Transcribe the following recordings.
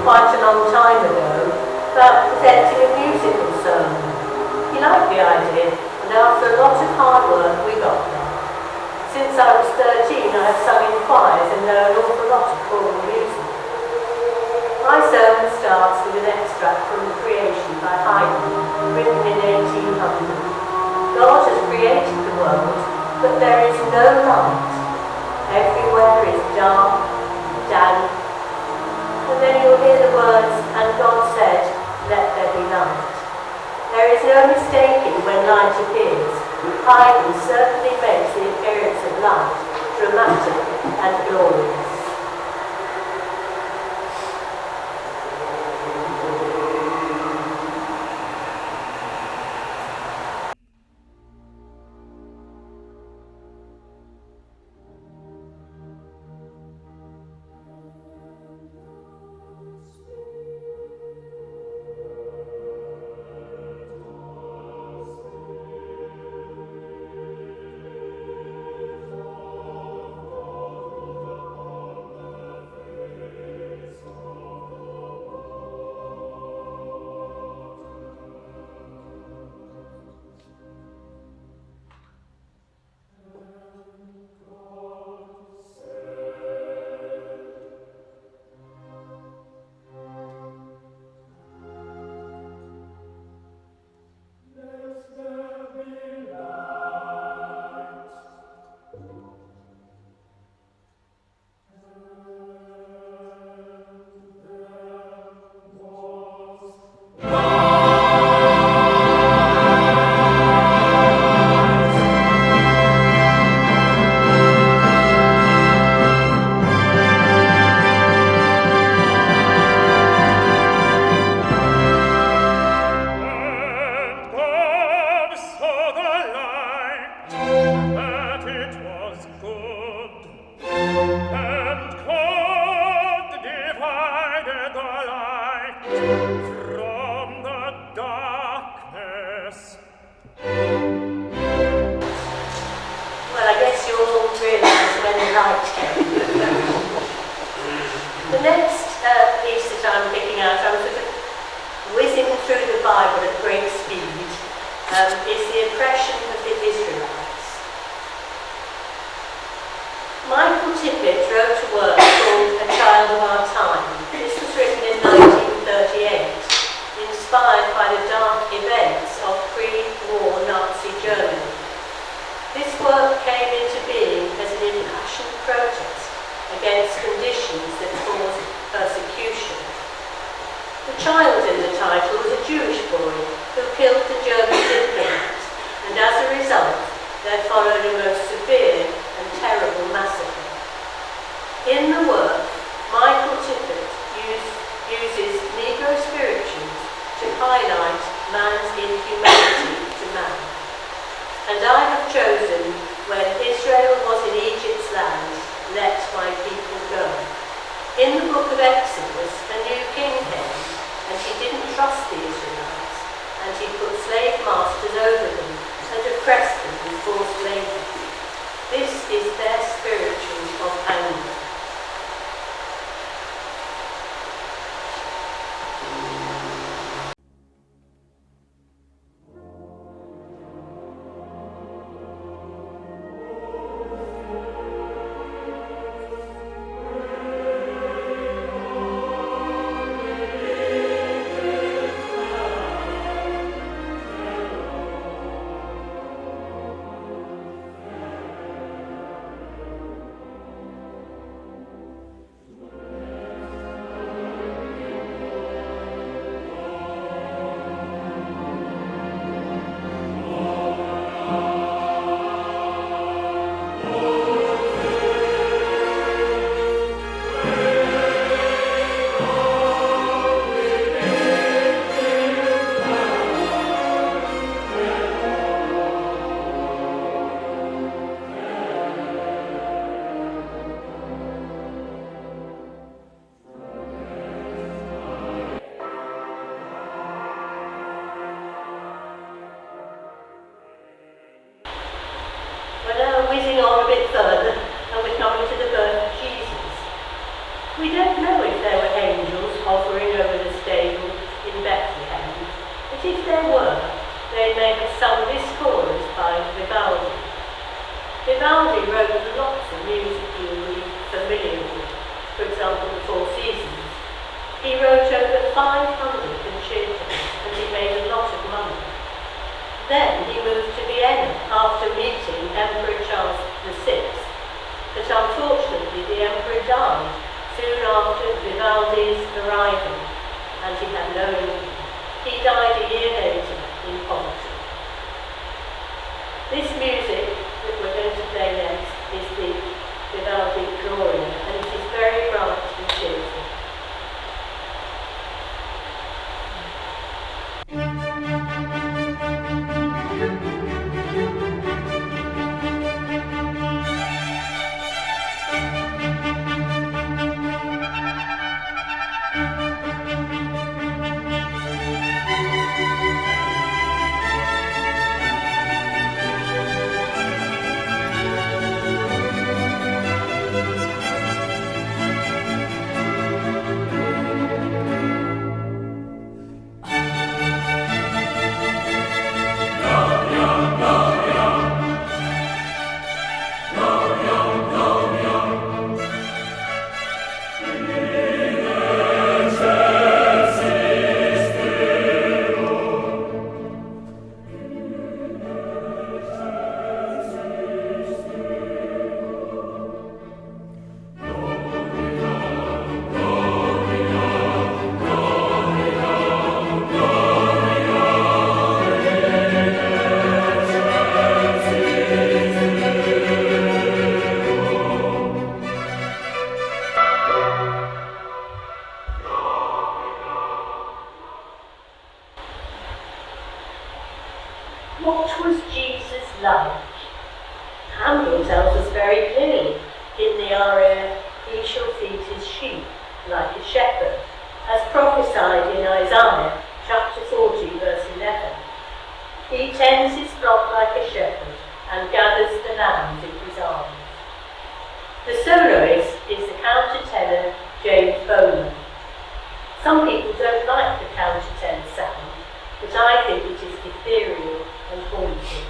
quite a long time ago about presenting a musical sermon. He liked the idea, and after a lot of hard work we got there. Since I was 13 I have sung in choirs and know an awful lot of choral music. My sermon starts with an extract from The Creation by Hadfield, written in 1800. God has created the world, but there is no light. Everywhere is dark, damp, and then you'll hear the words, and God said, let there be light. There is no mistaking when light appears. Haydn certainly makes the appearance of light dramatic and glorious. The next piece that I'm picking out, I'm sort of whizzing through the Bible at great speed, is the oppression of the Israelites. Michael Tippett wrote a work called A Child of Our Time. This was written in 1938, inspired by the dark events of pre-war Nazi Germany. This work came into being as an impassioned protest against conditions that caused persecution. The child in the title was a Jewish boy who killed the German diplomat, and as a result there followed a most severe and terrible massacre. In the work, Michael Tippett uses Negro spirituals to highlight man's inhumanity to man. And I have chosen When Israel was in Egypt's land, let my people go. In the book of Exodus, a new king came, and he didn't trust the Israelites, and he put slave masters over them and oppressed them with forced labor. This is their spiritual of anger. were, they may have sung this chorus by Vivaldi. Vivaldi wrote lots of music you will be familiar with, for example, the Four Seasons. He wrote over 500 concertos and he made a lot of money. Then he moved to Vienna after meeting Emperor Charles VI, but unfortunately the emperor died soon after Vivaldi's arrival and he had no income. He died a year later in poverty. This music that we're going to play next is the Vivaldi Gloria, and it is very bright and cheerful. What was Jesus like? Handel tells us very clearly in the aria, "He shall feed his sheep like a shepherd," as prophesied in Isaiah chapter 40 verse 11. He tends his flock like a shepherd and gathers the lambs in his arms. The soloist is the countertenor James Bowman. Some people don't like the countertenor sound, but I think it is ethereal and haunting.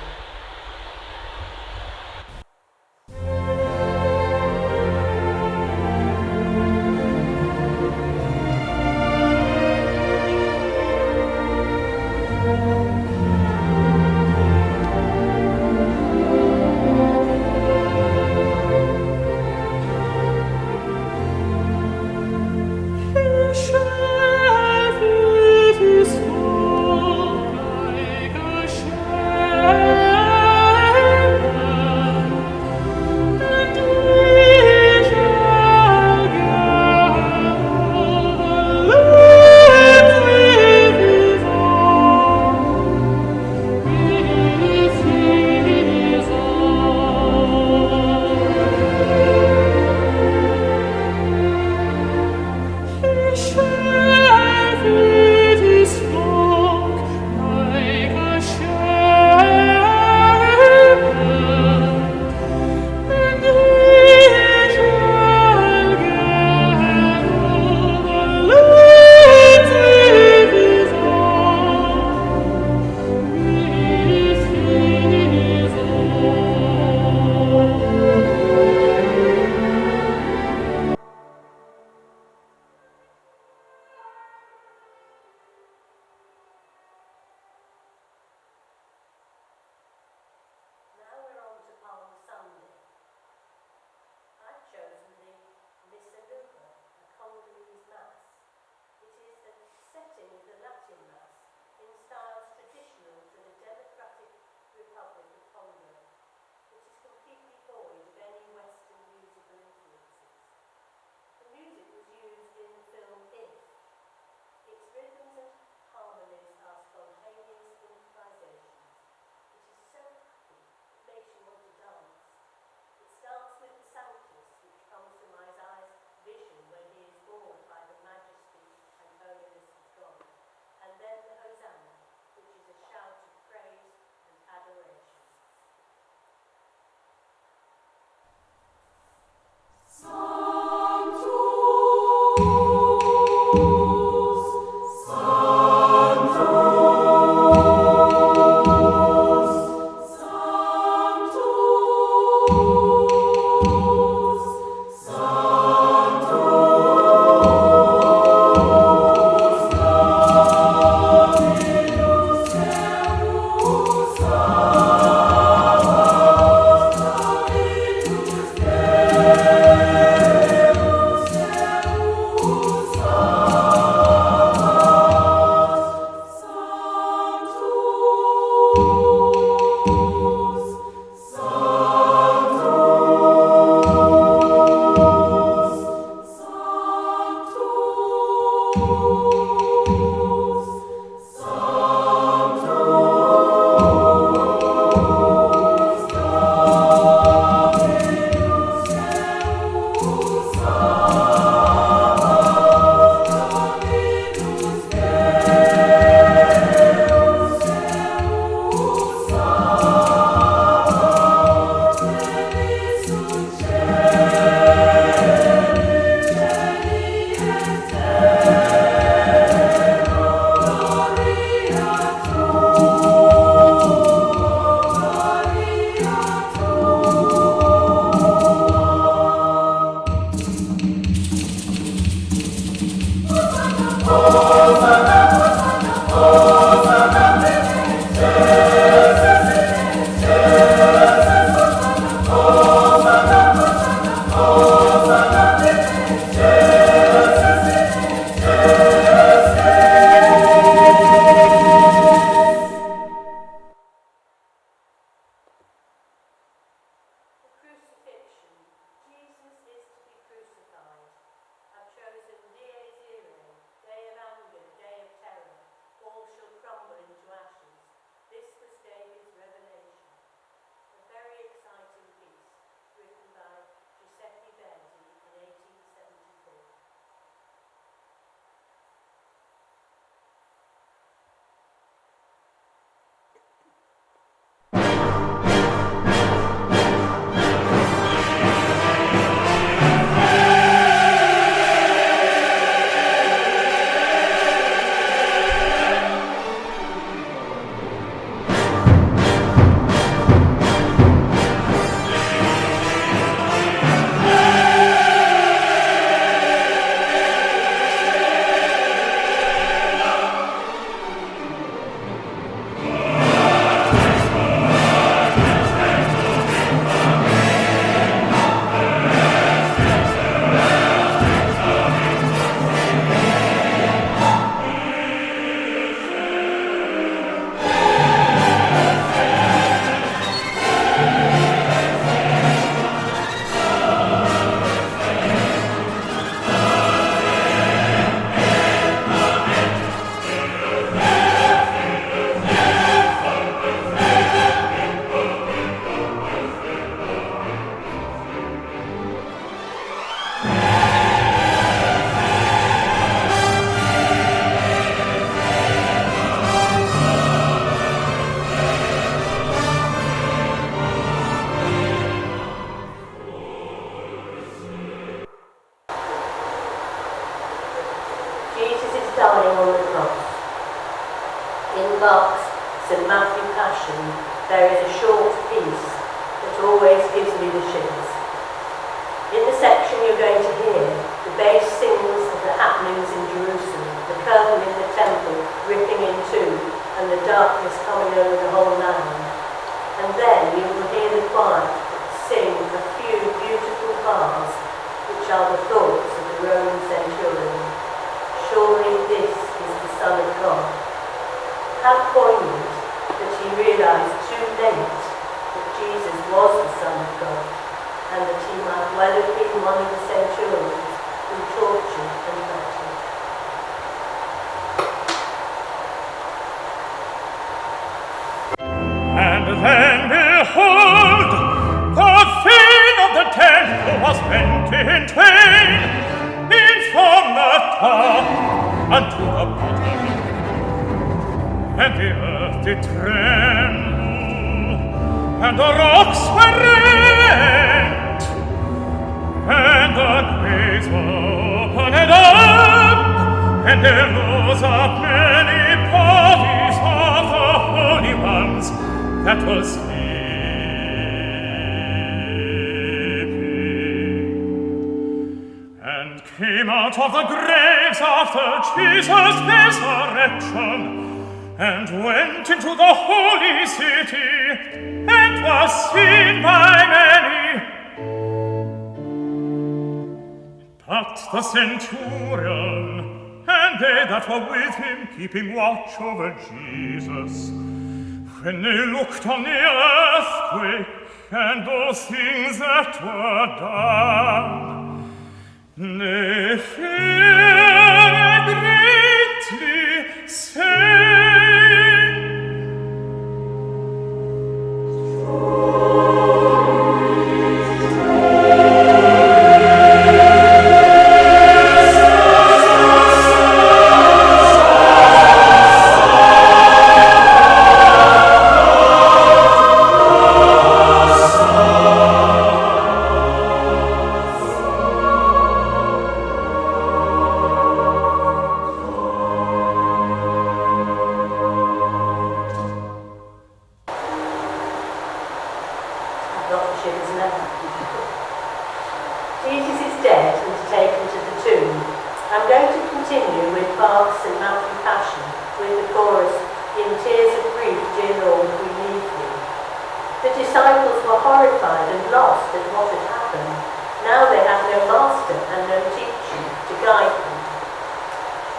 St Matthew Passion, there is a short piece that always gives me the shivers. In the section you're going to hear, the bass sings of the happenings in Jerusalem, the curtain in the temple ripping in two, and the darkness coming over the whole land. And then you will hear the choir sing a few beautiful bars, which are the thoughts of the Roman centurion. Surely this is the Son of God. How poignant that he realised too late that Jesus was the Son of God, and that he might well have been one of the centurions who tortured and hurt him. And then behold, the veil of the temple was rent in twain, in from the top unto the bottom, and the earth did tremble, and the rocks were rent, and the graves were opened up, and there rose up many bodies of the holy ones that was sleeping. And came out of the graves after Jesus' resurrection, and went into the holy city, and was seen by many. But the centurion, and they that were with him, keeping watch over Jesus, when they looked on the earthquake, and those things that were done, they feared greatly, saying, Jesus is dead and taken to the tomb. I'm going to continue with Bach's St Matthew Passion with the chorus, "In tears of grief, dear Lord, we leave thee." The disciples were horrified and lost at what had happened. Now they have no master and no teacher to guide them.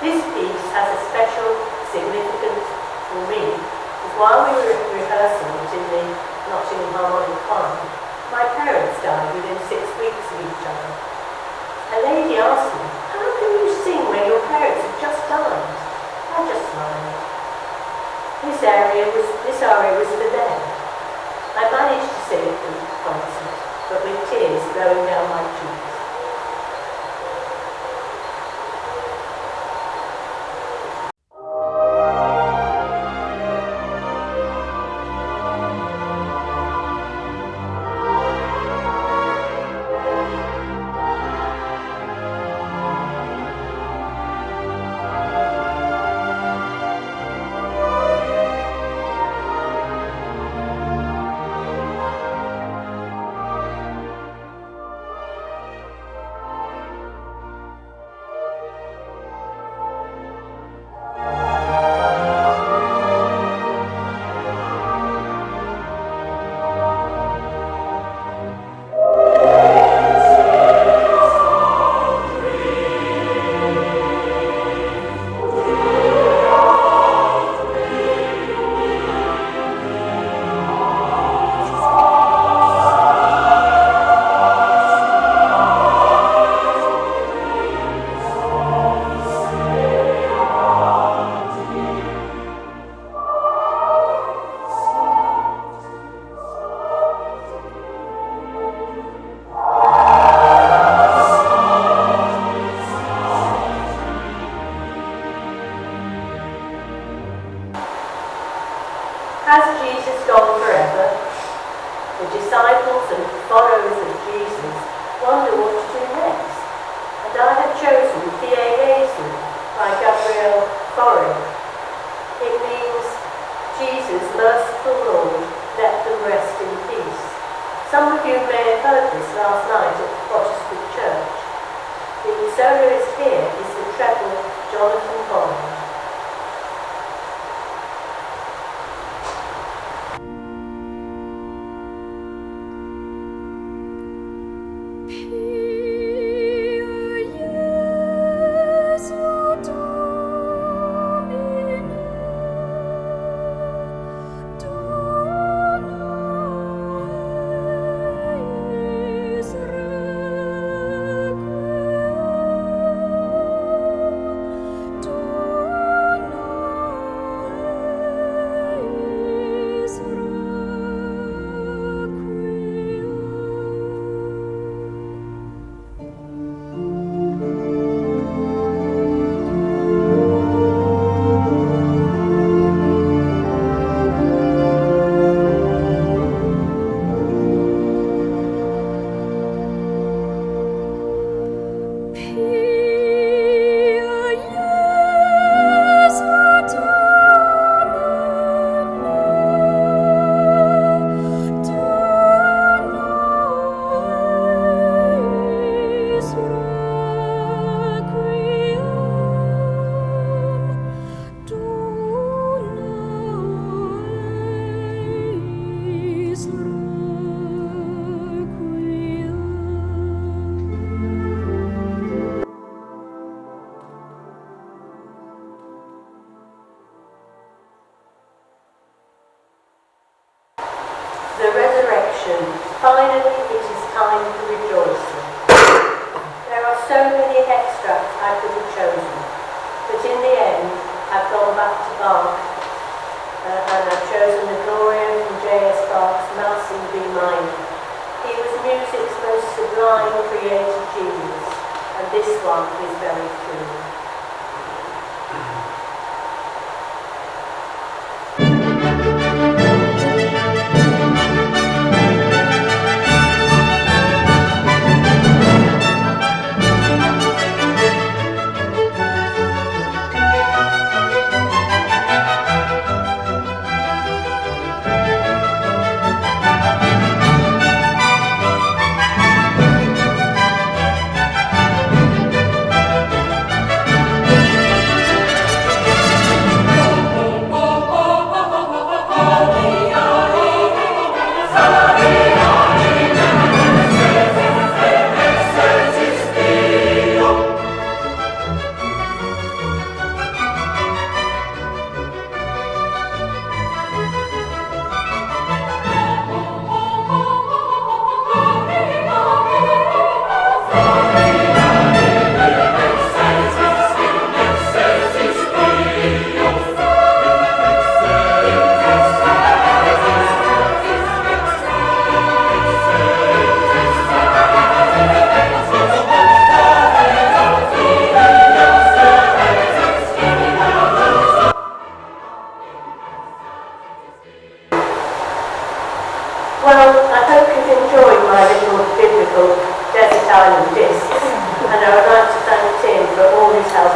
This piece has a special significance for me, because while we were rehearsing it in the Nottingham Harmonic Choir, my parents died within 6 weeks of each other. A lady asked me, "How can you sing when your parents have just died?" I just smiled. This aria was for them. I managed to sing it through the concert, but with tears flowing down my cheeks. Has Jesus gone forever? The disciples and followers of Jesus wonder what to do next. And I have chosen Tie Jesu by Gabriel Fauré. It means Jesus, merciful Lord, let them rest in peace. Some of you may have heard this last night at the Protestant church. The soloist here is the treble Jonathan Bond. The resurrection. Finally, it is time for rejoicing. There are so many extracts I could have chosen, but in the end, I've gone back to Bach, and I've chosen the Gloria from J.S. Bach's Mass in B minor. He was music's most sublime creative genius, and this one is very true. Well, I hope you've enjoyed my little biblical desert island discs, and I would like to thank Tim for all his help